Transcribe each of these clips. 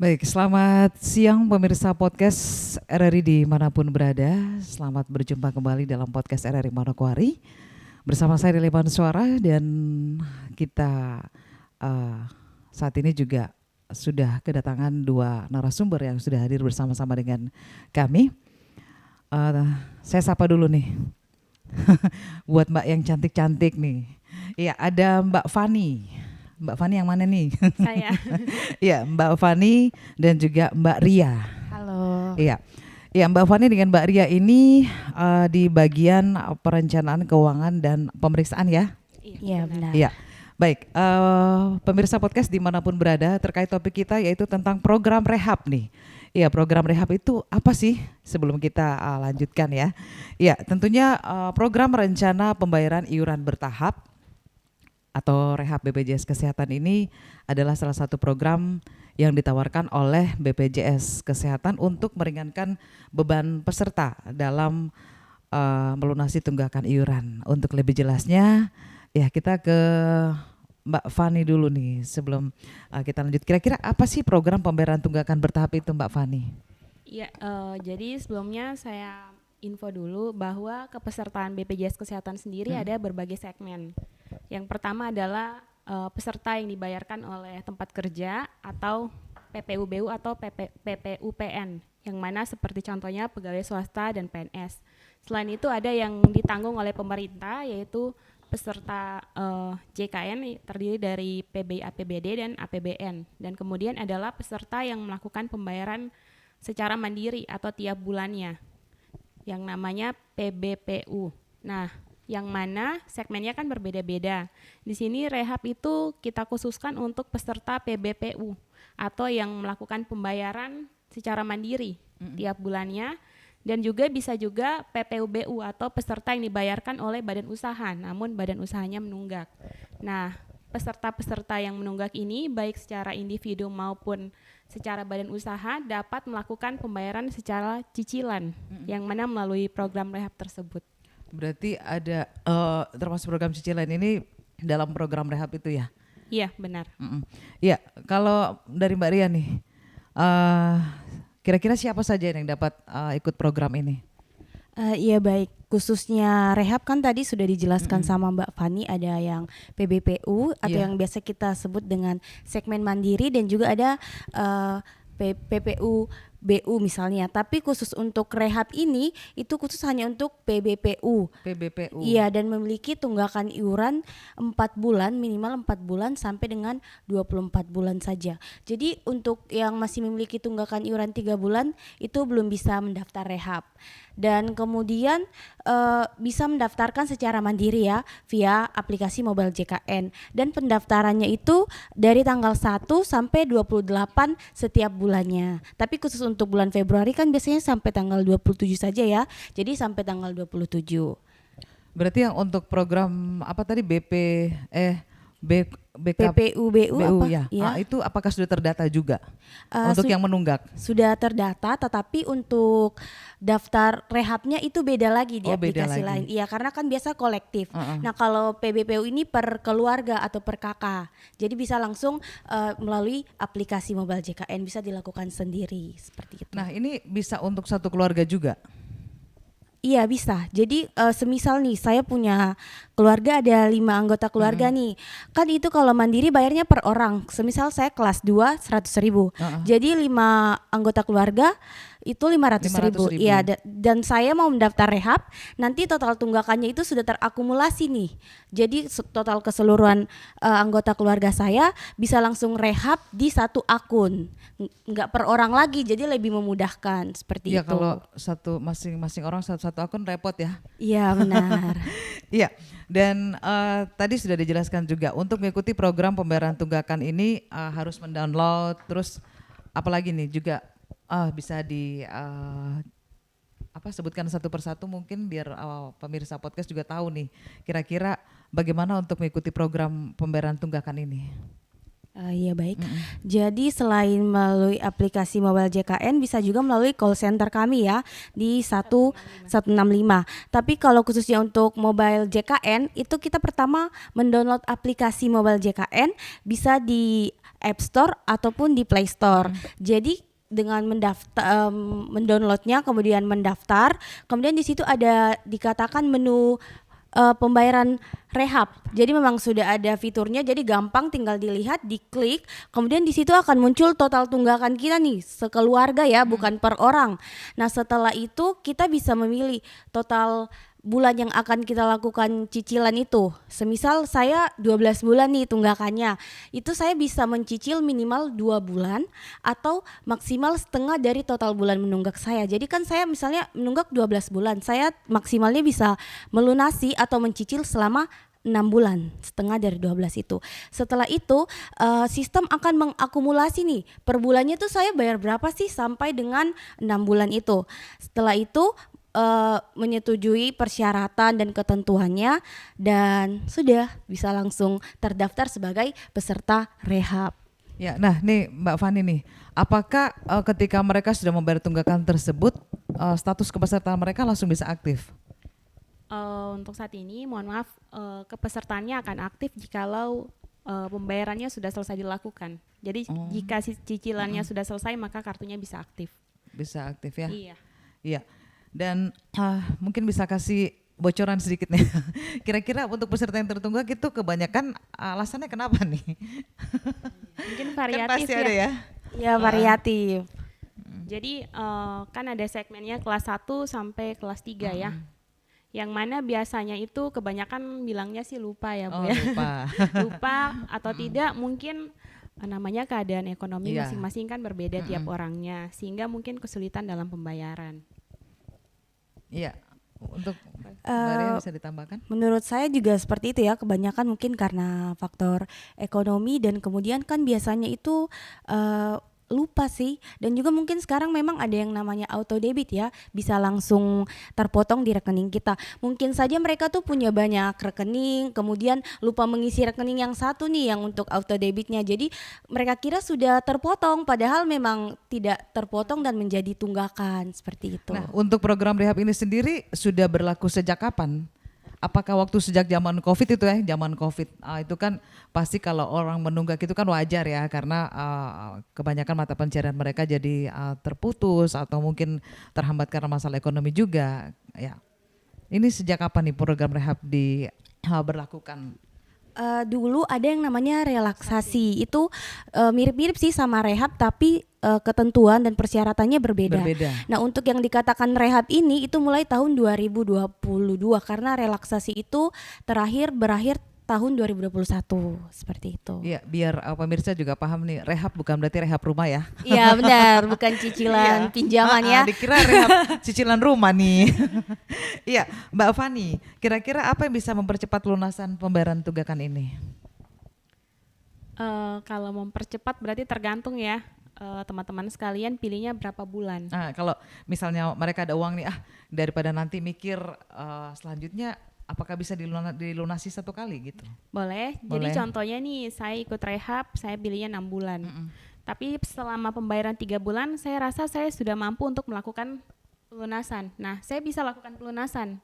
Baik, selamat siang pemirsa podcast RRI dimanapun berada. Selamat berjumpa kembali dalam podcast RRI Manokwari. Bersama saya Deleman Suara dan kita saat ini juga sudah kedatangan dua narasumber yang sudah hadir bersama-sama dengan kami. Saya sapa dulu nih, buat Mbak yang cantik-cantik nih. Iya, ada Mbak Fani. Mbak Fani yang mana nih? Saya. Iya, Mbak Fani dan juga Mbak Ria. Halo. Iya. Ya, Mbak Fani dengan Mbak Ria ini di bagian perencanaan keuangan dan pemeriksaan ya? Iya, benar. Iya. Baik, pemirsa podcast dimanapun berada, terkait topik kita yaitu tentang program rehab nih. Iya, program rehab itu apa sih? Sebelum kita lanjutkan ya. Iya, tentunya program rencana pembayaran iuran bertahap atau rehab BPJS Kesehatan ini adalah salah satu program yang ditawarkan oleh BPJS Kesehatan untuk meringankan beban peserta dalam melunasi tunggakan iuran. Untuk lebih jelasnya, ya kita ke Mbak Fani dulu nih sebelum kita lanjut. Kira-kira apa sih program pembayaran tunggakan bertahap itu, Mbak Fani? Iya, jadi sebelumnya saya info dulu bahwa kepesertaan BPJS Kesehatan sendiri ada berbagai segmen. Yang pertama adalah peserta yang dibayarkan oleh tempat kerja atau PPUBU atau PPUPN, yang mana seperti contohnya pegawai swasta dan PNS. Selain itu ada yang ditanggung oleh pemerintah, yaitu peserta JKN terdiri dari PBI APBD dan APBN. Dan kemudian adalah peserta yang melakukan pembayaran secara mandiri atau tiap bulannya, yang namanya PBPU. Nah, yang mana segmennya kan berbeda-beda. Di sini rehab itu kita khususkan untuk peserta PBPU atau yang melakukan pembayaran secara mandiri tiap bulannya, dan juga bisa juga PPUBU atau peserta yang dibayarkan oleh badan usaha, namun badan usahanya menunggak. Nah, peserta-peserta yang menunggak ini baik secara individu maupun secara badan usaha dapat melakukan pembayaran secara cicilan, yang mana melalui program rehab tersebut. Berarti ada termasuk program cicilan ini dalam program rehab itu ya? Iya, benar. Iya, kalau dari Mbak Ria nih, kira-kira siapa saja yang dapat ikut program ini? Iya baik, khususnya rehab kan tadi sudah dijelaskan sama Mbak Fani, ada yang PBPU atau yang biasa kita sebut dengan segmen mandiri, dan juga ada PPU BU misalnya, tapi khusus untuk rehab ini itu khusus hanya untuk PBPU. PBPU. Iya, dan memiliki tunggakan iuran 4 bulan, minimal 4 bulan sampai dengan 24 bulan saja. Jadi untuk yang masih memiliki tunggakan iuran 3 bulan itu belum bisa mendaftar rehab. Dan kemudian bisa mendaftarkan secara mandiri ya via aplikasi mobile JKN, dan pendaftarannya itu dari tanggal 1 sampai 28 setiap bulannya. Tapi khusus untuk bulan Februari kan biasanya sampai tanggal 27 saja ya. Jadi sampai tanggal 27. Berarti yang untuk program apa tadi PPUBU BU apa? ya. Ya. Itu apakah sudah terdata juga untuk yang menunggak? Sudah terdata, tetapi untuk daftar rehabnya itu beda lagi di aplikasi lain. Iya, karena kan biasa kolektif. Nah, kalau PBPU ini per keluarga atau per kakak. Jadi bisa langsung melalui aplikasi mobile JKN, bisa dilakukan sendiri seperti itu. Nah, ini bisa untuk satu keluarga juga? Iya bisa. Jadi semisal nih saya punya keluarga, ada 5 anggota keluarga nih. Kan itu kalau mandiri bayarnya per orang. Semisal saya kelas 2 100.000. Jadi 5 anggota keluarga itu 500.000. Iya, dan saya mau mendaftar rehab, nanti total tunggakannya itu sudah terakumulasi nih. Jadi total keseluruhan anggota keluarga saya bisa langsung rehab di satu akun. Enggak per orang lagi, jadi lebih memudahkan seperti itu. Iya, kalau masing-masing orang satu akun repot ya. Iya, benar. Iya, dan tadi sudah dijelaskan juga untuk mengikuti program pembayaran tunggakan ini harus mendownload, terus apalagi nih juga bisa sebutkan satu persatu mungkin biar pemirsa podcast juga tahu nih kira-kira bagaimana untuk mengikuti program pembayaran tunggakan ini. Iya baik. Jadi selain melalui aplikasi mobile JKN bisa juga melalui call center kami ya di 1165. Tapi kalau khususnya untuk mobile JKN itu kita pertama mendownload aplikasi mobile JKN bisa di App Store ataupun di Play Store. Jadi dengan mendownloadnya kemudian mendaftar, kemudian di situ ada dikatakan menu pembayaran rehab. Jadi memang sudah ada fiturnya, jadi gampang tinggal dilihat, diklik, kemudian di situ akan muncul total tunggakan kita nih sekeluarga ya, bukan per orang. Nah, setelah itu kita bisa memilih total bulan yang akan kita lakukan cicilan itu. Semisal saya 12 bulan nih tunggakannya. Itu saya bisa mencicil minimal 2 bulan atau maksimal setengah dari total bulan menunggak saya. Jadi kan saya misalnya menunggak 12 bulan, saya maksimalnya bisa melunasi atau mencicil selama 6 bulan, setengah dari 12 itu. Setelah itu sistem akan mengakumulasi nih per bulannya tuh saya bayar berapa sih sampai dengan 6 bulan itu. Setelah itu menyetujui persyaratan dan ketentuannya dan sudah bisa langsung terdaftar sebagai peserta rehab. Ya, nah nih Mbak Fani nih, apakah ketika mereka sudah membayar tunggakan tersebut status kepesertaan mereka langsung bisa aktif? Untuk saat ini, mohon maaf, kepesertaannya akan aktif jikalau pembayarannya sudah selesai dilakukan. Jadi jika cicilannya sudah selesai, maka kartunya bisa aktif. Bisa aktif ya? Iya. Iya. Dan mungkin bisa kasih bocoran sedikit nih. Kira-kira untuk peserta yang tertunggak itu kebanyakan alasannya kenapa nih? Mungkin Kan variatif pasti ya. ada ya. Ya variatif. Jadi kan ada segmennya kelas 1 sampai kelas 3 ya. Yang mana biasanya itu kebanyakan bilangnya sih lupa ya Bu Oh, ya. lupa. Lupa atau tidak mungkin namanya keadaan ekonomi Iya. masing-masing kan berbeda tiap orangnya, sehingga mungkin kesulitan dalam pembayaran. Iya. Untuk Mbak Ria bisa ditambahkan? Menurut saya juga seperti itu ya, kebanyakan mungkin karena faktor ekonomi dan kemudian kan biasanya itu lupa sih, dan juga mungkin sekarang memang ada yang namanya auto debit ya, bisa langsung terpotong di rekening kita. Mungkin saja mereka tuh punya banyak rekening, kemudian lupa mengisi rekening yang satu nih yang untuk auto debitnya, jadi mereka kira sudah terpotong padahal memang tidak terpotong dan menjadi tunggakan seperti itu. Nah, untuk program rehab ini sendiri sudah berlaku sejak kapan? Apakah waktu sejak zaman COVID itu ya, zaman COVID itu kan pasti kalau orang menunggak itu kan wajar ya, karena kebanyakan mata pencarian mereka jadi terputus atau mungkin terhambat karena masalah ekonomi juga. Ya, ini sejak kapan nih program rehab berlakukan? Dulu ada yang namanya relaksasi, itu mirip-mirip sih sama rehab tapi ketentuan dan persyaratannya berbeda. Nah, untuk yang dikatakan rehab ini itu mulai tahun 2022 karena relaksasi itu berakhir tahun 2021 seperti itu. Iya, biar pemirsa juga paham nih, rehab bukan berarti rehab rumah ya. Iya benar, bukan cicilan pinjaman ya. Dikira rehab cicilan rumah nih. Iya, Mbak Fani, kira-kira apa yang bisa mempercepat lunasan pembayaran tunggakan ini? Kalau mempercepat berarti tergantung ya, teman-teman sekalian pilihnya berapa bulan. Nah, kalau misalnya mereka ada uang nih, daripada nanti mikir selanjutnya apakah bisa dilunasi satu kali gitu? Boleh. Jadi contohnya nih, saya ikut rehab, saya pilihnya 6 bulan. Tapi selama pembayaran 3 bulan, saya rasa saya sudah mampu untuk melakukan pelunasan. Nah, saya bisa lakukan pelunasan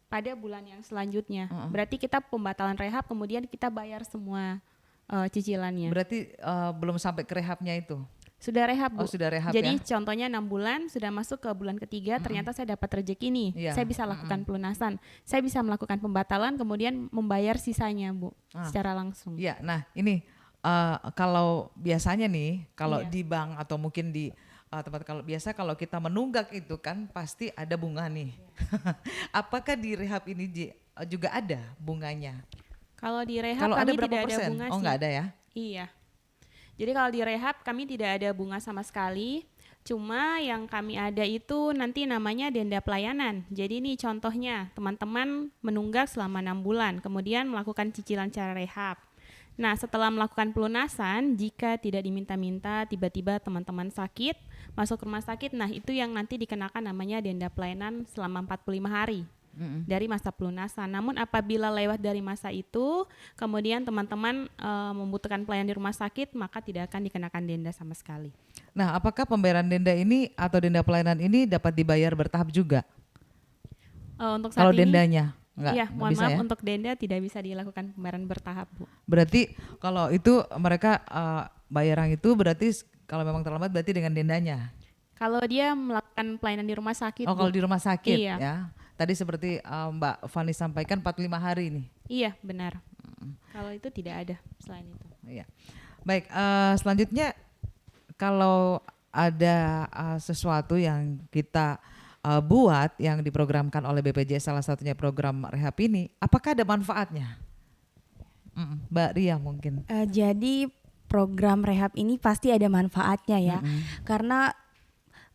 pada bulan yang selanjutnya. Berarti kita pembatalan rehab, kemudian kita bayar semua cicilannya. Berarti belum sampai ke rehabnya itu? Sudah rehab, Bu. Oh, sudah rehab. Jadi ya? Contohnya 6 bulan, sudah masuk ke bulan ketiga, ternyata saya dapat rezeki nih. Iya. Saya bisa lakukan pelunasan. Saya bisa melakukan pembatalan, kemudian membayar sisanya, Bu, secara langsung. Iya, nah ini kalau biasanya nih, kalau Iya. di bank atau mungkin di tempat, kalau kita menunggak itu kan pasti ada bunga nih. Apakah di rehab ini juga ada bunganya? Kalau di rehab Kalau kami ada berapa tidak ada persen? bunga Oh, sih. nggak ada ya? Iya. Jadi kalau di rehab kami tidak ada bunga sama sekali. Cuma yang kami ada itu nanti namanya denda pelayanan. Jadi nih contohnya teman-teman menunggak selama 6 bulan, kemudian melakukan cicilan cara rehab. Nah, setelah melakukan pelunasan, jika tidak diminta-minta, tiba-tiba teman-teman sakit, masuk rumah sakit, nah itu yang nanti dikenakan namanya denda pelayanan selama 45 hari. dari masa pelunasan. Namun apabila lewat dari masa itu, kemudian teman-teman membutuhkan pelayanan di rumah sakit, maka tidak akan dikenakan denda sama sekali. Nah, apakah pembayaran denda ini atau denda pelayanan ini dapat dibayar bertahap juga? Untuk saat Kalau ini, dendanya? Enggak, iya, enggak mohon bisa maaf ya? untuk denda tidak bisa dilakukan pembayaran bertahap, Bu. Berarti kalau itu mereka bayaran itu berarti kalau memang terlambat berarti dengan dendanya. Kalau dia melakukan pelayanan di rumah sakit, Oh, Bu. kalau di rumah sakit Iya. ya. Tadi seperti Mbak Fani sampaikan 45 hari nih. Iya, benar. Kalau itu tidak ada selain itu. Iya. Baik, selanjutnya kalau ada sesuatu yang kita buat yang diprogramkan oleh BPJS, salah satunya program rehab ini, apakah ada manfaatnya? Mbak Ria mungkin. Jadi program rehab ini pasti ada manfaatnya ya, karena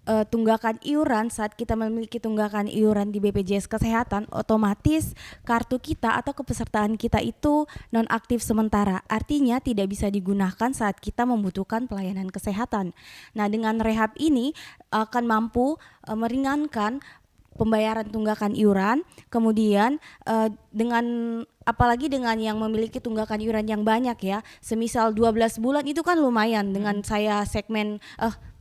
tunggakan iuran, saat kita memiliki tunggakan iuran di BPJS Kesehatan, otomatis kartu kita atau kepesertaan kita itu nonaktif sementara, artinya tidak bisa digunakan saat kita membutuhkan pelayanan kesehatan. Nah, dengan rehab ini akan mampu meringankan pembayaran tunggakan iuran, kemudian dengan apalagi dengan yang memiliki tunggakan iuran yang banyak ya, semisal 12 bulan itu kan lumayan dengan saya segmen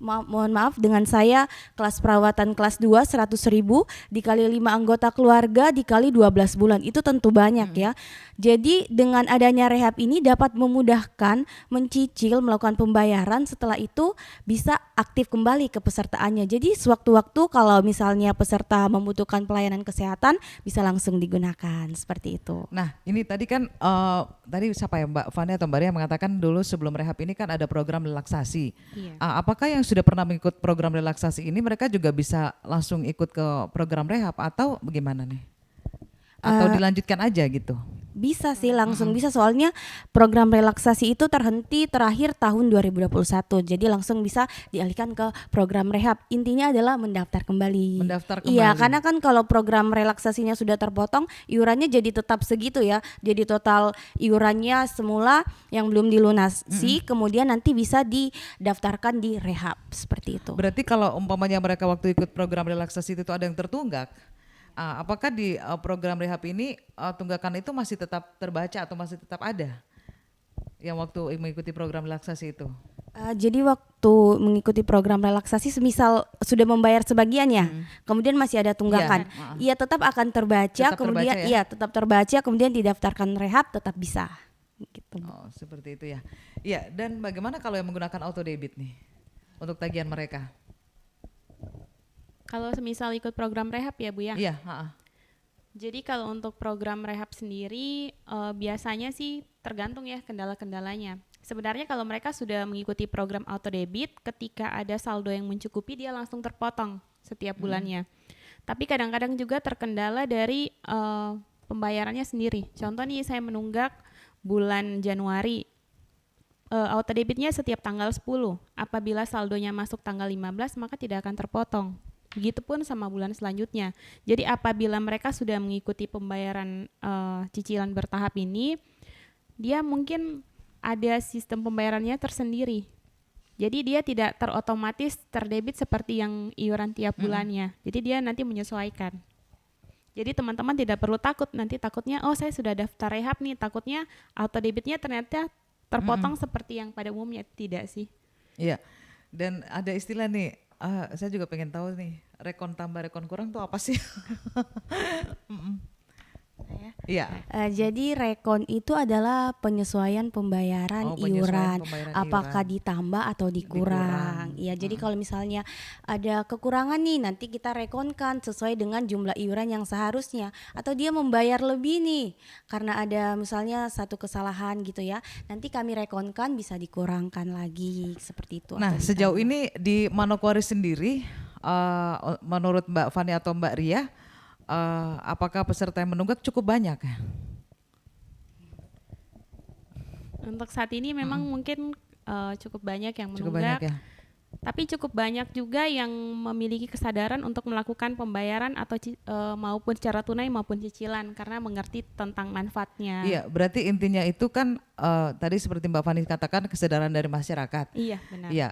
mohon maaf dengan saya kelas perawatan kelas 2 100.000 dikali 5 anggota keluarga dikali 12 bulan itu tentu banyak ya. Jadi dengan adanya rehab ini dapat memudahkan mencicil melakukan pembayaran, setelah itu bisa aktif kembali kepesertaannya. Jadi sewaktu-waktu kalau misalnya peserta membutuhkan pelayanan kesehatan bisa langsung digunakan seperti itu. Nah, ini tadi kan tadi siapa ya, Mbak Fani atau Mbak Ria mengatakan dulu sebelum rehab ini kan ada program relaksasi. Iya. Apakah yang sudah pernah mengikut program relaksasi ini mereka juga bisa langsung ikut ke program rehab atau bagaimana nih? Atau dilanjutkan aja gitu? Bisa sih langsung bisa, soalnya program relaksasi itu terhenti terakhir tahun 2021, jadi langsung bisa dialihkan ke program rehab. Intinya adalah mendaftar kembali. Mendaftar kembali. Iya, karena kan kalau program relaksasinya sudah terpotong, iurannya jadi tetap segitu ya. Jadi total iurannya semula yang belum dilunasi, kemudian nanti bisa didaftarkan di rehab seperti itu. Berarti kalau umpamanya mereka waktu ikut program relaksasi itu ada yang tertunggak, apakah di program rehab ini tunggakan itu masih tetap terbaca atau masih tetap ada yang waktu mengikuti program relaksasi itu? Jadi waktu mengikuti program relaksasi, semisal sudah membayar sebagian ya, kemudian masih ada tunggakan, iya tetap akan terbaca, Tetap kemudian terbaca ya? iya tetap terbaca, kemudian didaftarkan rehab tetap bisa. Gitu. Oh, seperti itu ya. Iya, dan bagaimana kalau yang menggunakan auto debit nih untuk tagihan mereka? Kalau semisal ikut program rehab ya, Bu ya. Iya, Jadi kalau untuk program rehab sendiri biasanya sih tergantung ya kendala-kendalanya. Sebenarnya kalau mereka sudah mengikuti program auto debit, ketika ada saldo yang mencukupi dia langsung terpotong setiap bulannya. Tapi kadang-kadang juga terkendala dari pembayarannya sendiri. Contoh nih, saya menunggak bulan Januari, auto debitnya setiap tanggal 10. Apabila saldonya masuk tanggal 15 maka tidak akan terpotong. Begitupun sama bulan selanjutnya. Jadi apabila mereka sudah mengikuti pembayaran cicilan bertahap ini, dia mungkin ada sistem pembayarannya tersendiri. Jadi dia tidak terotomatis terdebit seperti yang iuran tiap bulannya. Jadi dia nanti menyesuaikan. Jadi teman-teman tidak perlu takut, nanti takutnya oh saya sudah daftar rehab nih, takutnya auto debitnya ternyata terpotong seperti yang pada umumnya. Tidak sih. iya. Dan ada istilah nih, saya juga pengen tahu nih, rekon tambah rekon kurang tuh apa sih? Iya. Jadi rekon itu adalah penyesuaian pembayaran Oh, penyesuaian iuran, pembayaran apakah iuran. ditambah atau dikurang. Iya, jadi kalau misalnya ada kekurangan nih, nanti kita rekonkan sesuai dengan jumlah iuran yang seharusnya. Atau dia membayar lebih nih, karena ada misalnya satu kesalahan gitu ya, nanti kami rekonkan bisa dikurangkan lagi seperti itu. Nah, atau sejauh ditambah. ini di Manokwari sendiri, menurut Mbak Fani atau Mbak Ria, apakah peserta yang menunggak cukup banyak ya? Untuk saat ini memang mungkin cukup banyak yang Cukup banyak menunggak. ya? Tapi cukup banyak juga yang memiliki kesadaran untuk melakukan pembayaran atau maupun secara tunai maupun cicilan karena mengerti tentang manfaatnya. Iya, berarti intinya itu kan tadi seperti Mbak Fani katakan kesadaran dari masyarakat. Iya, benar. Iya,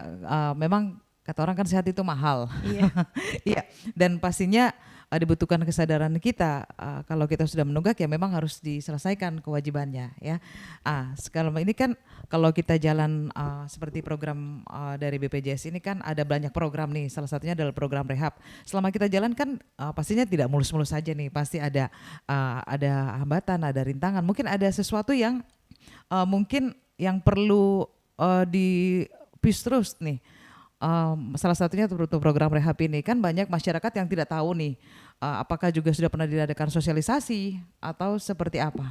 memang kata orang kan sehat itu mahal. Iya. Iya, dan pastinya dibutuhkan kesadaran kita. Kalau kita sudah menunggak ya memang harus diselesaikan kewajibannya ya. Sekarang ini kan kalau kita jalan seperti program dari BPJS ini kan ada banyak program nih. Salah satunya adalah program rehab. Selama kita jalan kan pastinya tidak mulus-mulus saja nih. Pasti ada hambatan, ada rintangan. Mungkin ada sesuatu yang mungkin yang perlu di-push terus nih. Salah satunya untuk program rehab ini kan banyak masyarakat yang tidak tahu nih apakah juga sudah pernah diadakan sosialisasi atau seperti apa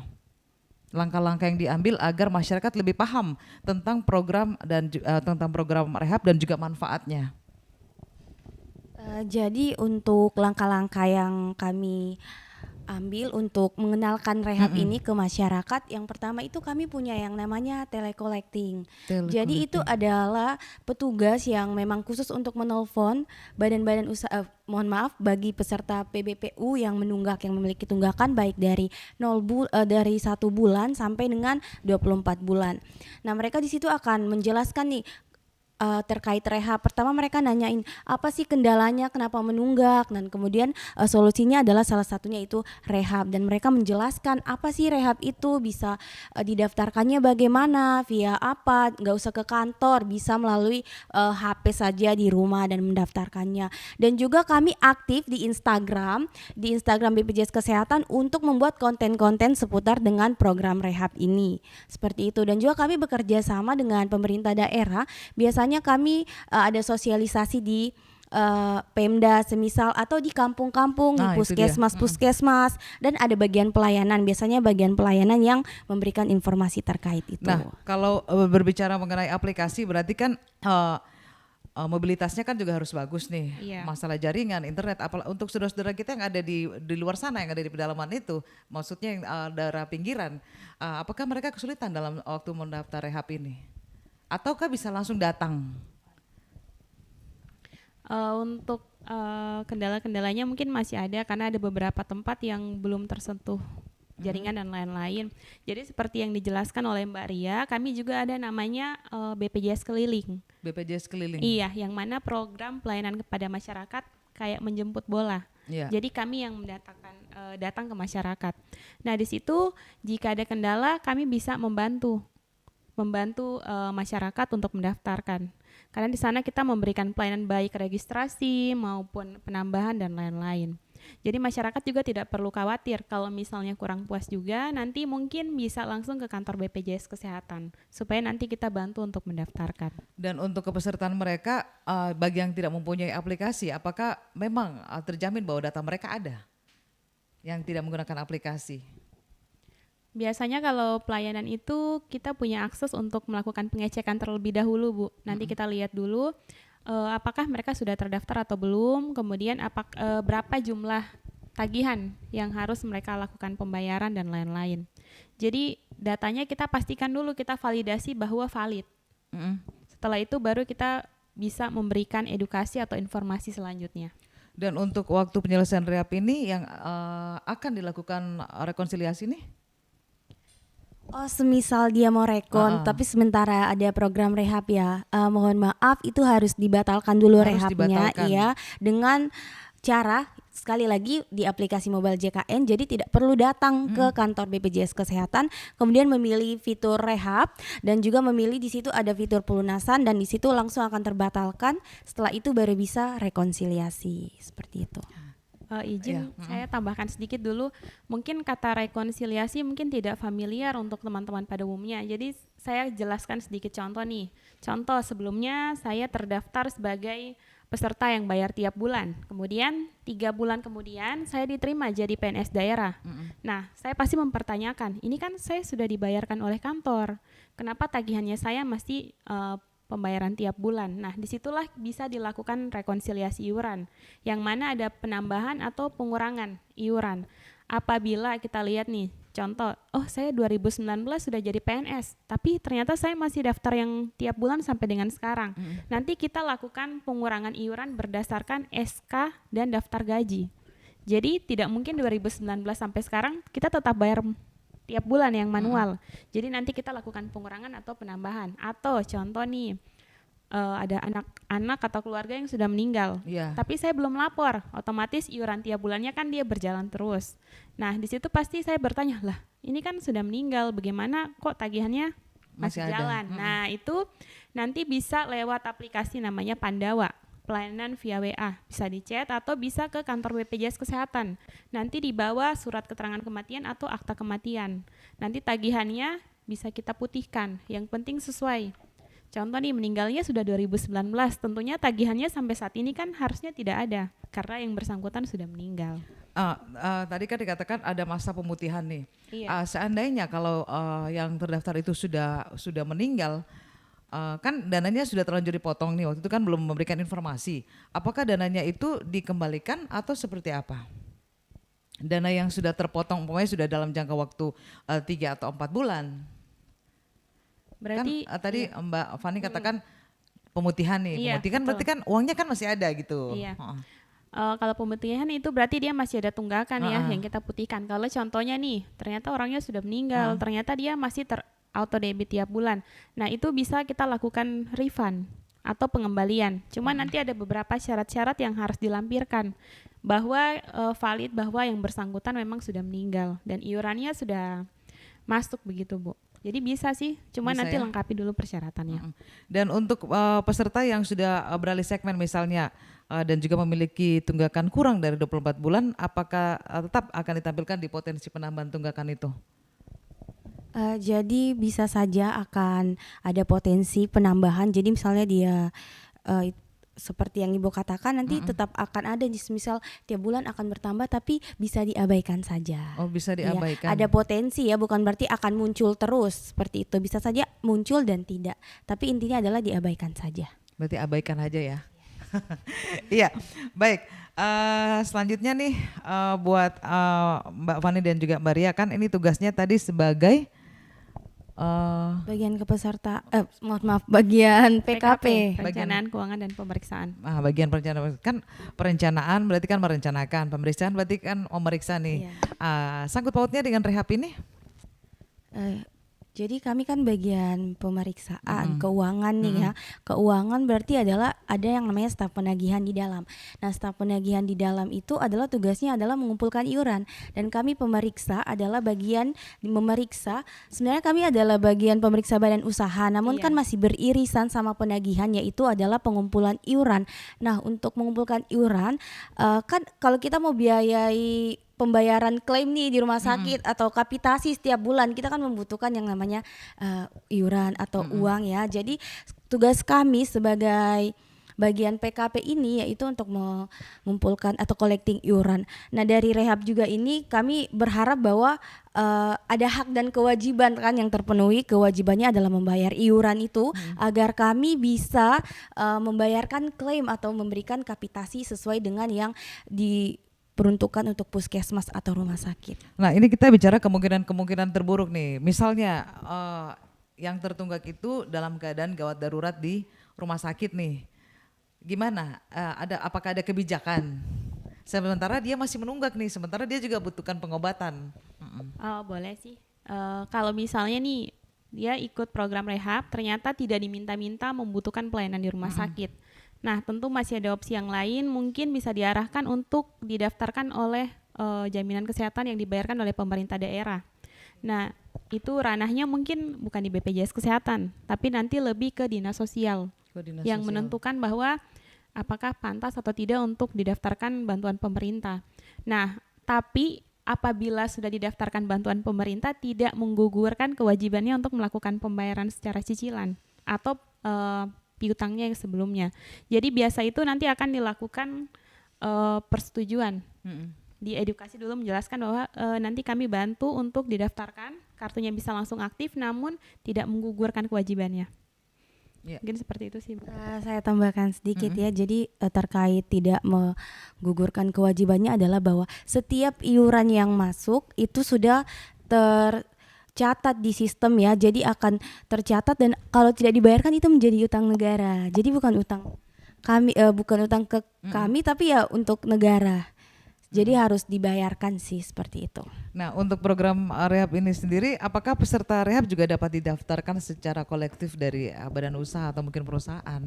langkah-langkah yang diambil agar masyarakat lebih paham tentang program dan tentang program rehab dan juga manfaatnya. Jadi untuk langkah-langkah yang kami ambil untuk mengenalkan rehab ini ke masyarakat, yang pertama itu kami punya yang namanya telecollecting. Jadi itu adalah petugas yang memang khusus untuk menelpon badan-badan usaha, bagi peserta PBPU yang menunggak, yang memiliki tunggakan baik dari dari 1 bulan sampai dengan 24 bulan. Nah, mereka di situ akan menjelaskan nih terkait rehab. Pertama mereka nanyain apa sih kendalanya, kenapa menunggak, dan kemudian solusinya adalah salah satunya itu rehab, dan mereka menjelaskan apa sih rehab itu, bisa didaftarkannya bagaimana, via apa, nggak usah ke kantor, bisa melalui HP saja di rumah dan mendaftarkannya. Dan juga kami aktif di Instagram BPJS Kesehatan untuk membuat konten-konten seputar dengan program rehab ini, seperti itu. Dan juga kami bekerja sama dengan pemerintah daerah. Biasanya kami ada sosialisasi di Pemda semisal atau di kampung-kampung, di puskesmas, dan ada bagian pelayanan, biasanya bagian pelayanan yang memberikan informasi terkait itu. Nah, kalau berbicara mengenai aplikasi berarti kan mobilitasnya kan juga harus bagus nih. Masalah jaringan, internet, untuk saudara-saudara kita yang ada di luar sana, yang ada di pedalaman itu, maksudnya yang daerah pinggiran, apakah mereka kesulitan dalam waktu mendaftar rehab ini? Ataukah bisa langsung datang? Untuk kendala-kendalanya mungkin masih ada karena ada beberapa tempat yang belum tersentuh jaringan dan lain-lain. Jadi seperti yang dijelaskan oleh Mbak Ria, kami juga ada namanya BPJS Keliling. BPJS Keliling? Iya, yang mana program pelayanan kepada masyarakat kayak menjemput bola. Jadi kami yang datang ke masyarakat. Nah, di situ jika ada kendala kami bisa membantu masyarakat untuk mendaftarkan. Karena di sana kita memberikan pelayanan baik registrasi maupun penambahan dan lain-lain. Jadi masyarakat juga tidak perlu khawatir kalau misalnya kurang puas juga, nanti mungkin bisa langsung ke kantor BPJS Kesehatan supaya nanti kita bantu untuk mendaftarkan. Dan untuk kepesertaan mereka, bagi yang tidak mempunyai aplikasi, apakah memang terjamin bahwa data mereka ada yang tidak menggunakan aplikasi? Biasanya kalau pelayanan itu kita punya akses untuk melakukan pengecekan terlebih dahulu, Bu. Nanti kita lihat dulu apakah mereka sudah terdaftar atau belum, kemudian berapa jumlah tagihan yang harus mereka lakukan pembayaran dan lain-lain. Jadi datanya kita pastikan dulu, kita validasi bahwa valid. Setelah itu baru kita bisa memberikan edukasi atau informasi selanjutnya. Dan untuk waktu penyelesaian rehab ini yang akan dilakukan rekonsiliasi nih? Oh, semisal dia mau rekon, tapi sementara ada program rehab ya, mohon maaf itu harus dibatalkan dulu rehabnya, iya, dengan cara sekali lagi di aplikasi mobile JKN, jadi tidak perlu datang ke kantor BPJS Kesehatan, kemudian memilih fitur rehab dan juga memilih di situ ada fitur pelunasan dan di situ langsung akan terbatalkan. Setelah itu baru bisa rekonsiliasi, seperti itu. Saya tambahkan sedikit dulu, mungkin kata rekonsiliasi mungkin tidak familiar untuk teman-teman pada umumnya, jadi saya jelaskan sedikit contoh nih. Contoh, sebelumnya saya terdaftar sebagai peserta yang bayar tiap bulan, kemudian 3 bulan kemudian saya diterima jadi PNS daerah. Nah, saya pasti mempertanyakan, ini kan saya sudah dibayarkan oleh kantor, kenapa tagihannya saya masih pembayaran tiap bulan. Nah, disitulah bisa dilakukan rekonsiliasi iuran, yang mana ada penambahan atau pengurangan iuran. Apabila kita lihat nih, contoh, saya 2019 sudah jadi PNS, tapi ternyata saya masih daftar yang tiap bulan sampai dengan sekarang. Nanti kita lakukan pengurangan iuran berdasarkan SK dan daftar gaji. Jadi tidak mungkin 2019 sampai sekarang kita tetap bayar tiap bulan yang manual. Jadi nanti kita lakukan pengurangan atau penambahan. Atau contoh nih, ada anak-anak atau keluarga yang sudah meninggal. Iya. Tapi saya belum lapor, otomatis iuran tiap bulannya kan dia berjalan terus. Nah, di situ pasti saya bertanya, lah ini kan sudah meninggal, bagaimana kok tagihannya masih Masih ada. jalan? Nah, itu nanti bisa lewat aplikasi namanya Pandawa, pelayanan via WA, bisa di chat atau bisa ke kantor BPJS Kesehatan. Nanti dibawa surat keterangan kematian atau akta kematian. Nanti tagihannya bisa kita putihkan, yang penting sesuai. Contoh nih, meninggalnya sudah 2019, tentunya tagihannya sampai saat ini kan harusnya tidak ada karena yang bersangkutan sudah meninggal. Tadi kan dikatakan ada masa pemutihan nih. Iya. Seandainya kalau yang terdaftar itu sudah meninggal, kan dananya sudah terlanjur dipotong nih, waktu itu kan belum memberikan informasi. Apakah dananya itu dikembalikan atau seperti apa? Dana yang sudah terpotong, pokoknya sudah dalam jangka waktu 3 atau 4 bulan. Berarti Kan tadi Mbak Fani katakan pemutihan nih, Iya, pemutihan berarti kan uangnya kan masih ada gitu. Iya. Heeh. Kalau pemutihan itu berarti dia masih ada tunggakan ya Heeh. yang kita putihkan. Kalau contohnya nih, ternyata orangnya sudah meninggal, ternyata dia masih auto debit tiap bulan. Nah, itu bisa kita lakukan refund atau pengembalian. Cuma nanti ada beberapa syarat-syarat yang harus dilampirkan bahwa valid bahwa yang bersangkutan memang sudah meninggal dan iurannya sudah masuk begitu, Bu. Jadi bisa sih, cuma Bisa nanti ya? lengkapi dulu persyaratannya. Dan untuk peserta yang sudah beralih segmen misalnya dan juga memiliki tunggakan kurang dari 24 bulan, apakah tetap akan ditampilkan di potensi penambahan tunggakan itu? Jadi bisa saja akan ada potensi penambahan. Jadi misalnya dia seperti yang Ibu katakan nanti tetap akan ada, misal tiap bulan akan bertambah tapi bisa diabaikan saja. Oh, bisa Iya, diabaikan. ada potensi ya, bukan berarti akan muncul terus seperti itu. Bisa saja muncul dan tidak. Tapi intinya adalah diabaikan saja. Berarti abaikan aja ya. Iya, baik. Selanjutnya nih buat Mbak Fani dan juga Mbak Ria, kan ini tugasnya tadi sebagai Bagian kepeserta maaf bagian PKP. Perencanaan keuangan dan pemeriksaan. bagian perencanaan, kan perencanaan berarti kan merencanakan, pemeriksaan berarti kan memeriksa nih. Iya. Sangkut pautnya dengan rehab ini? Jadi kami kan bagian pemeriksaan keuangan nih ya. Keuangan berarti adalah ada yang namanya staf penagihan di dalam. Nah, staf penagihan di dalam itu adalah tugasnya adalah mengumpulkan iuran, dan kami pemeriksa adalah bagian memeriksa. Sebenarnya kami adalah bagian pemeriksa badan usaha, namun Iya. kan masih beririsan sama penagihan, yaitu adalah pengumpulan iuran. Nah, untuk mengumpulkan iuran kan kalau kita mau biayai pembayaran klaim nih di rumah sakit atau kapitasi setiap bulan, kita kan membutuhkan yang namanya iuran atau uang ya. Jadi tugas kami sebagai bagian PKP ini yaitu untuk mengumpulkan atau collecting iuran. Nah, dari rehab juga ini kami berharap bahwa ada hak dan kewajiban kan yang terpenuhi. Kewajibannya adalah membayar iuran itu agar kami bisa membayarkan klaim atau memberikan kapitasi sesuai dengan yang diperuntukkan untuk puskesmas atau rumah sakit. Nah, ini kita bicara kemungkinan terburuk nih. Misalnya yang tertunggak itu dalam keadaan gawat darurat di rumah sakit nih. Gimana? Apakah ada kebijakan? Sementara dia masih menunggak nih, sementara dia juga butuhkan pengobatan. Oh, boleh sih. Kalau misalnya nih dia ikut program rehab, ternyata tidak diminta-minta membutuhkan pelayanan di rumah sakit. Nah, tentu masih ada opsi yang lain, mungkin bisa diarahkan untuk didaftarkan oleh jaminan kesehatan yang dibayarkan oleh pemerintah daerah. Nah, itu ranahnya mungkin bukan di BPJS Kesehatan, tapi nanti lebih ke dinas sosial yang menentukan bahwa apakah pantas atau tidak untuk didaftarkan bantuan pemerintah. Nah, tapi apabila sudah didaftarkan bantuan pemerintah tidak menggugurkan kewajibannya untuk melakukan pembayaran secara cicilan atau piutangnya yang sebelumnya. Jadi biasa itu nanti akan dilakukan persetujuan. Di edukasi dulu menjelaskan bahwa nanti kami bantu untuk didaftarkan, kartunya bisa langsung aktif namun tidak menggugurkan kewajibannya. Ya. Mungkin seperti itu sih, Bu. Saya tambahkan sedikit ya. Jadi terkait tidak menggugurkan kewajibannya adalah bahwa setiap iuran yang masuk itu sudah tercatat di sistem ya. Jadi akan tercatat dan kalau tidak dibayarkan itu menjadi utang negara. Jadi bukan utang kami, bukan utang ke kami tapi ya untuk negara. Jadi harus dibayarkan sih seperti itu. Nah, untuk program rehab ini sendiri, apakah peserta rehab juga dapat didaftarkan secara kolektif dari badan usaha atau mungkin perusahaan?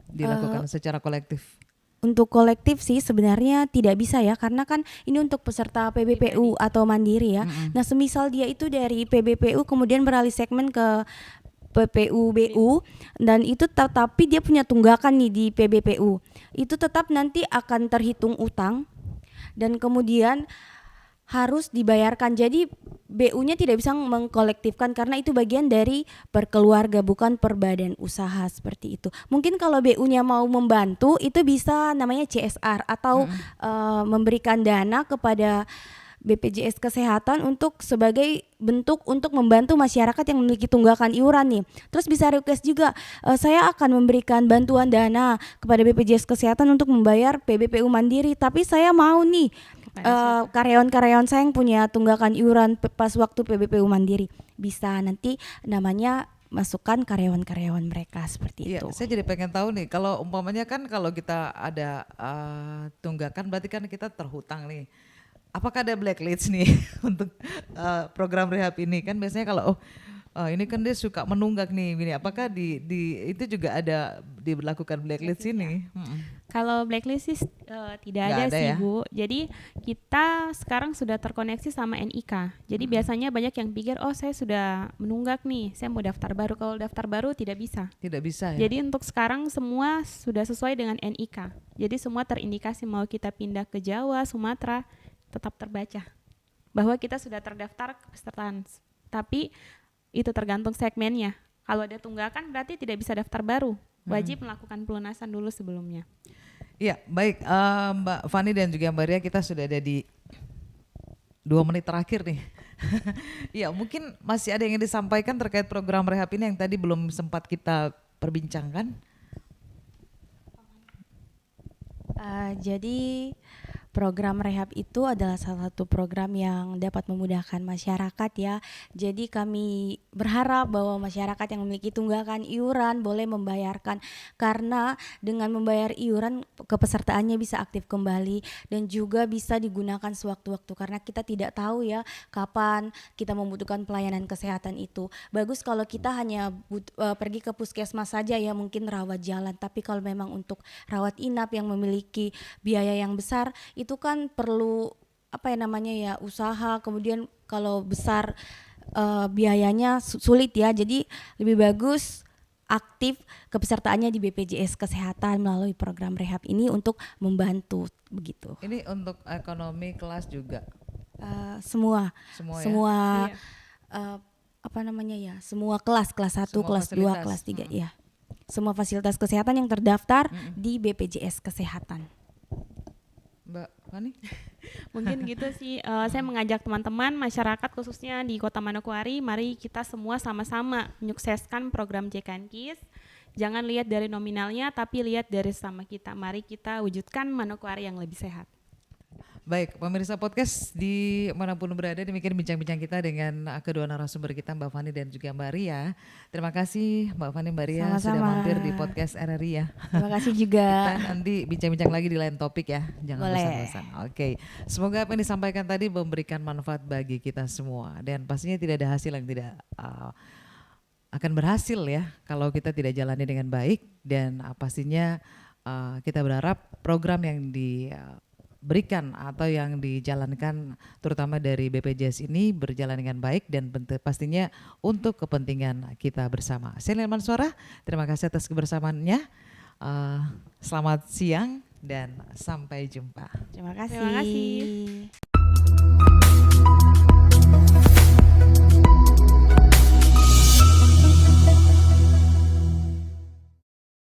Dilakukan secara kolektif. Untuk kolektif sih sebenarnya tidak bisa ya, karena kan ini untuk peserta PBPU atau mandiri ya. Nah, semisal dia itu dari PBPU kemudian beralih segmen ke PPUBU dan itu tapi dia punya tunggakan nih di PBPU, itu tetap nanti akan terhitung utang dan kemudian harus dibayarkan. Jadi BU-nya tidak bisa mengkolektifkan karena itu bagian dari perkeluarga, bukan per badan usaha seperti itu. Mungkin kalau BU-nya mau membantu itu bisa namanya CSR atau memberikan dana kepada BPJS Kesehatan untuk sebagai bentuk untuk membantu masyarakat yang memiliki tunggakan iuran nih. Terus bisa request juga, saya akan memberikan bantuan dana kepada BPJS Kesehatan untuk membayar PBPU Mandiri, tapi saya mau nih karyawan-karyawan saya yang punya tunggakan iuran pas waktu PBPU Mandiri. Bisa nanti namanya masukkan karyawan-karyawan mereka seperti itu. Saya jadi pengen tahu nih, kalau umpamanya kan kalau kita ada tunggakan berarti kan kita terhutang nih. Apakah ada blacklist nih untuk program rehab ini? Kan biasanya kalau ini kan dia suka menunggak nih, gini. Apakah di itu juga ada diberlakukan blacklist ini? Kalau blacklist sih tidak ada sih ya, Bu. Jadi kita sekarang sudah terkoneksi sama NIK. Jadi biasanya banyak yang pikir, oh saya sudah menunggak nih, saya mau daftar baru. Kalau daftar baru tidak bisa. Tidak bisa ya? Jadi untuk sekarang semua sudah sesuai dengan NIK. Jadi semua terindikasi mau kita pindah ke Jawa, Sumatera, tetap terbaca bahwa kita sudah terdaftar kepesertaan. Tapi itu tergantung segmennya. Kalau ada tunggakan berarti tidak bisa daftar baru. Wajib melakukan pelunasan dulu sebelumnya. Iya, baik Mbak Fani dan juga Mbak Ria, kita sudah ada di 2 menit terakhir nih. Iya, mungkin masih ada yang ingin disampaikan terkait program rehab ini yang tadi belum sempat kita perbincangkan. Jadi program rehab itu adalah salah satu program yang dapat memudahkan masyarakat ya. Jadi kami berharap bahwa masyarakat yang memiliki tunggakan iuran boleh membayarkan, karena dengan membayar iuran kepesertaannya bisa aktif kembali dan juga bisa digunakan sewaktu-waktu, karena kita tidak tahu ya kapan kita membutuhkan pelayanan kesehatan itu. Bagus kalau kita hanya pergi ke puskesmas saja ya, mungkin rawat jalan, tapi kalau memang untuk rawat inap yang memiliki biaya yang besar itu kan perlu usaha, kemudian kalau besar biayanya sulit ya. Jadi lebih bagus aktif kepesertaannya di BPJS Kesehatan melalui program rehab ini untuk membantu begitu. Ini untuk ekonomi kelas juga? Semua Iya. Semua kelas 1, Semua kelas 2, fasilitas. kelas 3 ya. Semua fasilitas kesehatan yang terdaftar di BPJS Kesehatan. Mbak Fani? Mungkin gitu sih, saya mengajak teman-teman masyarakat khususnya di Kota Manokwari, mari kita semua sama-sama menyukseskan program JKNKIS. Jangan lihat dari nominalnya, tapi lihat dari sama kita. Mari kita wujudkan Manokwari yang lebih sehat. Baik, pemirsa podcast di manapun berada, demikian bincang-bincang kita dengan kedua narasumber kita, Mbak Fani dan juga Mbak Ria. Terima kasih Mbak Fani, Mbak Ria sudah mampir di podcast RRI ya. Terima kasih juga. Kita nanti bincang-bincang lagi di lain topik ya, jangan Boleh. bosan-bosan. Oke, semoga apa yang disampaikan tadi memberikan manfaat bagi kita semua, dan pastinya tidak ada hasil yang tidak akan berhasil ya kalau kita tidak jalani dengan baik, dan pastinya kita berharap program yang diberikan atau yang dijalankan terutama dari BPJS ini berjalan dengan baik dan pastinya untuk kepentingan kita bersama. Saya Lilman Suara, terima kasih atas kebersamaannya. Selamat siang dan sampai jumpa. Terima kasih. Terima kasih.